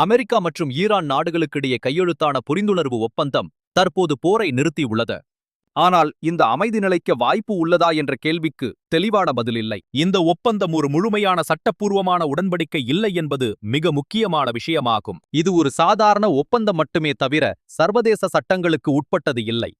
America மற்றும் Iran நாடுகளுக்கிடையே கையெழுத்தான புரிந்துணர்வு ஒப்பந்தம் தற்போது போரை நிறுத்தியுள்ளது. ஆனால் இந்த அமைதி நிலைக்க வாய்ப்பு உள்ளதா என்ற கேள்விக்கு தெளிவான பதில் இல்லை. இந்த ஒப்பந்தம் ஒரு முழுமையான சட்டப்பூர்வமான உடன்படிக்கை இல்லை என்பது மிக முக்கியமான விஷயமாகும். இது ஒரு சாதாரண ஒப்பந்தம் மட்டுமே தவிர சர்வதேச சட்டங்களுக்கு உட்பட்டது இல்லை.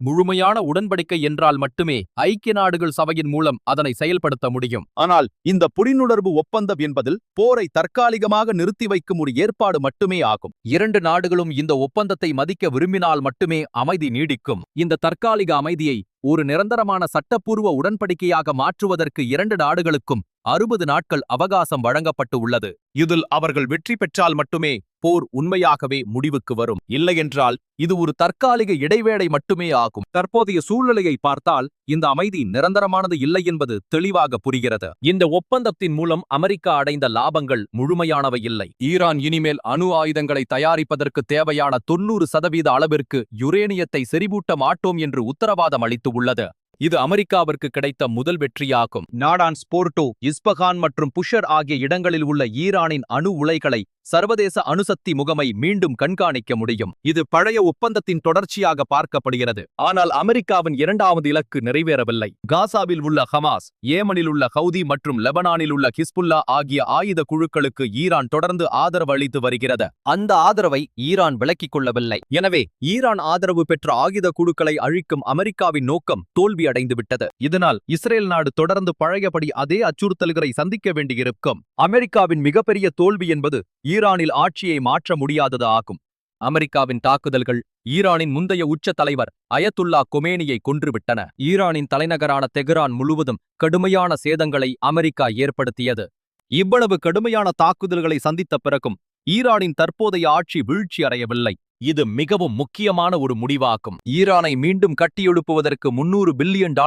முழுமையான உடன்படிக்கை என்றால் மட்டுமே ஐக்கிய நாடுகள் சபையின் மூலம் அதனை செயல்படுத்த முடியும். ஆனால் இந்த புரிந்துணர்வு ஒப்பந்தம் என்பதில் போரை தற்காலிகமாக நிறுத்தி வைக்கும் ஒரு ஏற்பாடு மட்டுமே ஆகும். இரண்டு நாடுகளும் இந்த ஒப்பந்தத்தை மதிக்க விரும்பினால் மட்டுமே அமைதி நீடிக்கும். இந்த தற்காலிக அமைதியை ஒரு நிரந்தரமான சட்டப்பூர்வ உடன்படிக்கையாக மாற்றுவதற்கு இரண்டு நாடுகளுக்கும் 60 நாட்கள் அவகாசம் வழங்கப்பட்டு உள்ளது. இதில் அவர்கள் வெற்றி பெற்றால் மட்டுமே போர் உண்மையாகவே முடிவுக்கு வரும். இல்லையென்றால் இது ஒரு தற்காலிக இடைவேளை மட்டுமே ஆகும். தற்போதைய சூழ்நிலையை பார்த்தால் இந்த அமைதி நிரந்தரமானது இல்லை என்பது தெளிவாக புரிகிறது. இந்த ஒப்பந்தத்தின் மூலம் அமெரிக்கா அடைந்த லாபங்கள் முழுமையானவை இல்லை. ஈரான் இனிமேல் அணு ஆயுதங்களை தயாரிப்பதற்கு தேவையான 90% அளவிற்கு யுரேனியத்தை செறிவூட்ட மாட்டோம் என்று உத்தரவாதம் அளித்து உள்ளது. இது அமெரிக்காவிற்கு கிடைத்த முதல் வெற்றியாகும். நாடான்ஸ், போர்டோ, இஸ்பகான் மற்றும் புஷர் ஆகிய இடங்களில் உள்ள ஈரானின் அணு உலைகளை சர்வதேச அணுசக்தி முகமை மீண்டும் கண்காணிக்க முடியும். இது பழைய ஒப்பந்தத்தின் தொடர்ச்சியாக பார்க்கப்படுகிறது. ஆனால் அமெரிக்காவின் இரண்டாவது இலக்கு நிறைவேறவில்லை. காசாவில் உள்ள ஹமாஸ், ஏமனில் உள்ள ஹவுதி மற்றும் லெபனானில் உள்ள ஹிஸ்புல்லா ஆகிய ஆயுத குழுக்களுக்கு ஈரான் தொடர்ந்து ஆதரவு அளித்து வருகிறது. அந்த ஆதரவை ஈரான் விலக்கிக் கொள்ளவில்லை. எனவே ஈரான் ஆதரவு பெற்ற ஆயுத குழுக்களை அழிக்கும் அமெரிக்காவின் நோக்கம் தோல்வி அடைந்துவிட்டது. இதனால் இஸ்ரேல் நாடு தொடர்ந்து பழையபடி அதே அச்சுறுத்தல்களை சந்திக்க வேண்டியிருக்கும். அமெரிக்காவின் மிகப்பெரிய தோல்வி என்பது ஈரானில் ஆட்சியை மாற்ற முடியாதது ஆகும். அமெரிக்காவின் தாக்குதல்கள் ஈரானின் முந்தைய உச்ச தலைவர் அயத்துல்லா கொமேனியை கொன்றுவிட்டன. ஈரானின் தலைநகரான தெஹ்ரான் முழுவதும் கடுமையான சேதங்களை அமெரிக்கா ஏற்படுத்தியது. இவ்வளவு கடுமையான தாக்குதல்களை சந்தித்த பிறகும் ஈரானின் தற்போதைய ஆட்சி வீழ்ச்சி அடையவில்லை. இது மிகவும் முக்கியமான ஒரு முடிவாகும். ஈரானை மீண்டும் கட்டியெழுப்புவதற்கு $300 பில்லியன்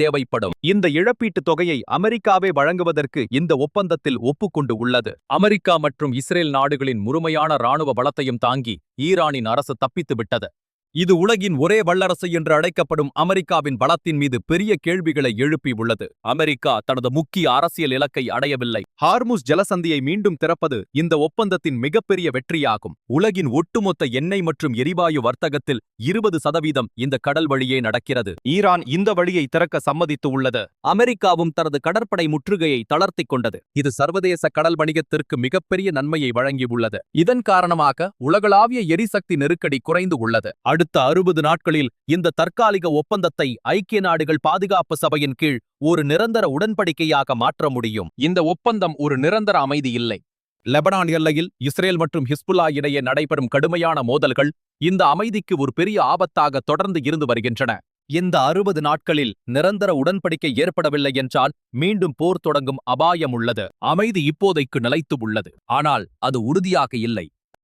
தேவைப்படும். இந்த இழப்பீட்டுத் தொகையை அமெரிக்காவே வழங்குவதற்கு இந்த ஒப்பந்தத்தில் ஒப்புக்கொண்டு உள்ளது. அமெரிக்கா மற்றும் இஸ்ரேல் நாடுகளின் முழுமையான இராணுவ பலத்தையும் தாங்கி ஈரானின் அரசு தப்பித்து விட்டது. இது உலகின் ஒரே வல்லரசு என்று அழைக்கப்படும் அமெரிக்காவின் பலத்தின் மீது பெரிய கேள்விகளை எழுப்பியுள்ளது. அமெரிக்கா தனது முக்கிய அரசியல் இலக்கை அடையவில்லை. ஹார்முஸ் ஜலசந்தியை மீண்டும் திறப்பது இந்த ஒப்பந்தத்தின் மிகப்பெரிய வெற்றியாகும். உலகின் ஒட்டுமொத்த எண்ணெய் மற்றும் எரிவாயு வர்த்தகத்தில் 20% இந்த கடல் வழியே நடக்கிறது. ஈரான் இந்த வழியை திறக்க சம்மதித்து உள்ளது. அமெரிக்காவும் தனது கடற்படை முற்றுகையை தளர்த்திக் கொண்டது. இது சர்வதேச கடல் வணிகத்திற்கு மிகப்பெரிய நன்மையை வழங்கியுள்ளது. இதன் காரணமாக உலகளாவிய எரிசக்தி நெருக்கடி குறைந்து உள்ளது. அடுத்த 60 நாட்களில் இந்த தற்காலிக ஒப்பந்தத்தை ஐக்கிய நாடுகள் பாதுகாப்பு சபையின் கீழ் ஒரு நிரந்தர உடன்படிக்கையாக மாற்ற முடியும். இந்த ஒப்பந்தம் ஒரு நிரந்தர அமைதி இல்லை. லெபனான் எல்லையில் இஸ்ரேல் மற்றும் ஹிஸ்புல்லா இடையே நடைபெறும் கடுமையான மோதல்கள் இந்த அமைதிக்கு ஒரு பெரிய ஆபத்தாக தொடர்ந்து இருந்து வருகின்றன. இந்த 60 நாட்களில் நிரந்தர உடன்படிக்கை ஏற்படவில்லை என்றால் மீண்டும் போர் தொடங்கும் அபாயம் உள்ளது. அமைதி இப்போதைக்கு நிலைத்து உள்ளது. ஆனால் அது உறுதியாக இல்லை.